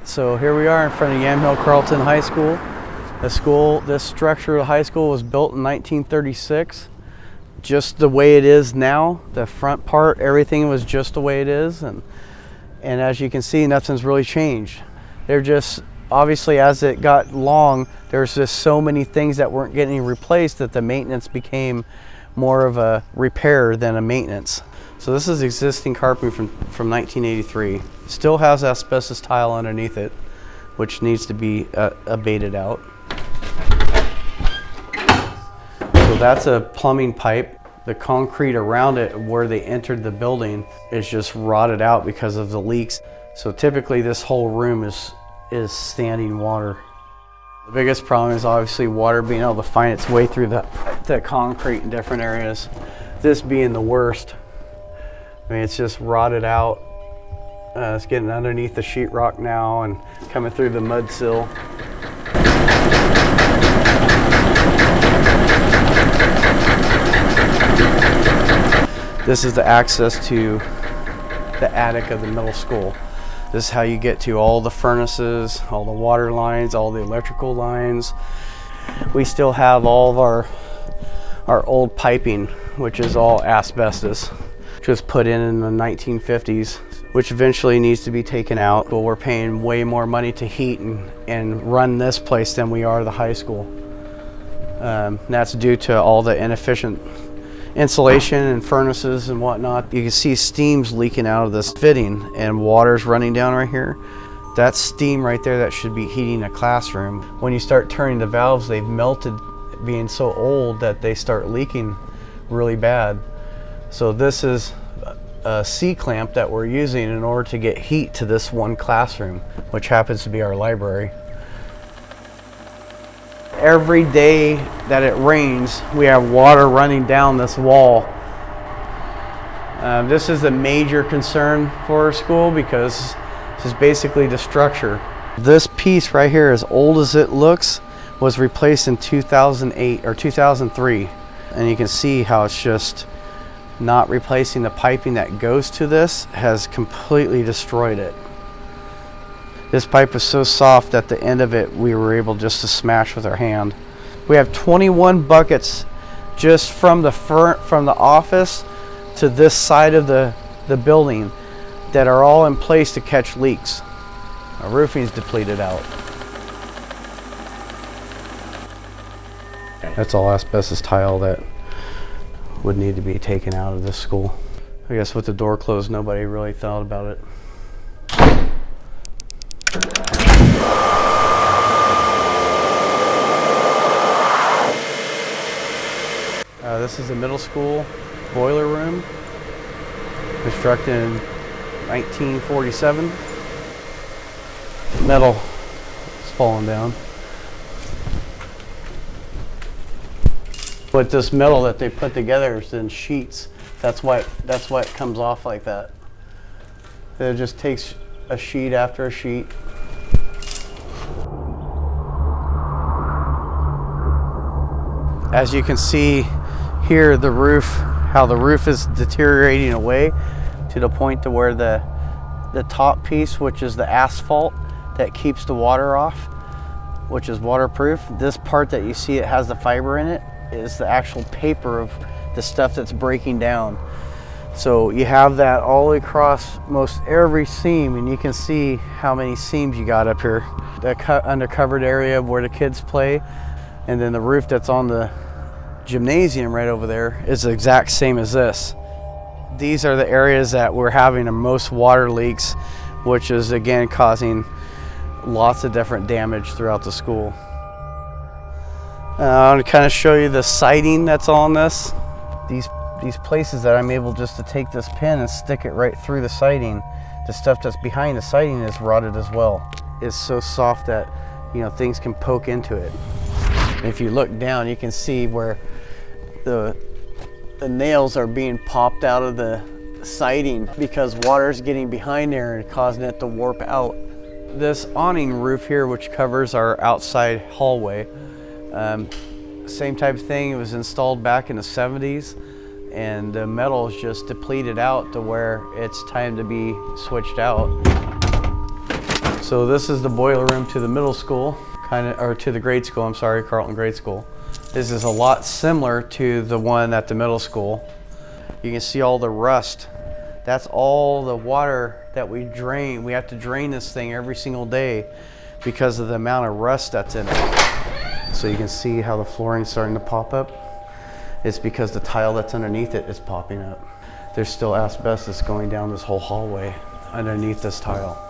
So here we are in front of Yamhill Carlton High School. This structure of the high school was built in 1936. Just the way it is now. The front part, everything was just the way it is. And as you can see, nothing's really changed. They're just, obviously as it got long, there's just so many things that weren't getting replaced that the maintenance became more of a repair than a maintenance. So this is existing carpeting from 1983. Still has asbestos tile underneath it, which needs to be abated out. So that's a plumbing pipe. The concrete around it where they entered the building is just rotted out because of the leaks. So typically this whole room is standing water. The biggest problem is obviously water being able to find its way through the concrete in different areas. This being the worst. I mean, it's just rotted out. It's getting underneath the sheetrock now and coming through the mud sill. This is the access to the attic of the middle school. This is how you get to all the furnaces, all the water lines, all the electrical lines. We still have all of our old piping, which is all asbestos, which was put in the 1950s, which eventually needs to be taken out. But we're paying way more money to heat and run this place than we are the high school. That's due to all the inefficient insulation and furnaces and whatnot. You can see steam's leaking out of this fitting and water's running down right here. That's steam right there that should be heating a classroom. When you start turning the valves, they've melted, being so old that they start leaking really bad. So this is a C-clamp that we're using in order to get heat to this one classroom, which happens to be our library. Every day that it rains, we have water running down this wall. This is a major concern for our school because this is basically the structure. This piece right here, as old as it looks, was replaced in 2008 or 2003. And you can see how it's just not replacing the piping that goes to this has completely destroyed it. This pipe was so soft that the end of it we were able just to smash with our hand. We have 21 buckets just from the office to this side of the building that are all in place to catch leaks. Our roofing's depleted out. That's all asbestos tile that would need to be taken out of this school. I guess with the door closed, nobody really thought about it. This is the middle school boiler room, constructed in 1947. Metal is falling down. But this metal that they put together is in sheets. That's why it comes off like that. It just takes a sheet after a sheet. As you can see here, the roof, how the roof is deteriorating away to the point to where the top piece, which is the asphalt that keeps the water off, which is waterproof. This part that you see it has the fiber in it is the actual paper of the stuff that's breaking down. So you have that all the way across most every seam, and you can see how many seams you got up here. The undercovered area where the kids play, and then the roof that's on the gymnasium right over there is the exact same as this. These are the areas that we're having the most water leaks, which is again causing lots of different damage throughout the school. I want to kind of show you the siding that's on this. These places that I'm able just to take this pin and stick it right through the siding. The stuff that's behind the siding is rotted as well. It's so soft that, you know, things can poke into it. If you look down, you can see where the nails are being popped out of the siding because water's getting behind there and causing it to warp out. This awning roof here, which covers our outside hallway, same type of thing. It was installed back in the 70s, and the metal is just depleted out to where it's time to be switched out. So this is the boiler room to the middle school, or to the grade school, I'm sorry, Carlton grade school. This is a lot similar to the one at the middle school. You can see all the rust. That's all the water that we drain. We have to drain this thing every single day because of the amount of rust that's in it. So you can see how the flooring's starting to pop up. It's because the tile that's underneath it is popping up. There's still asbestos going down this whole hallway underneath this tile.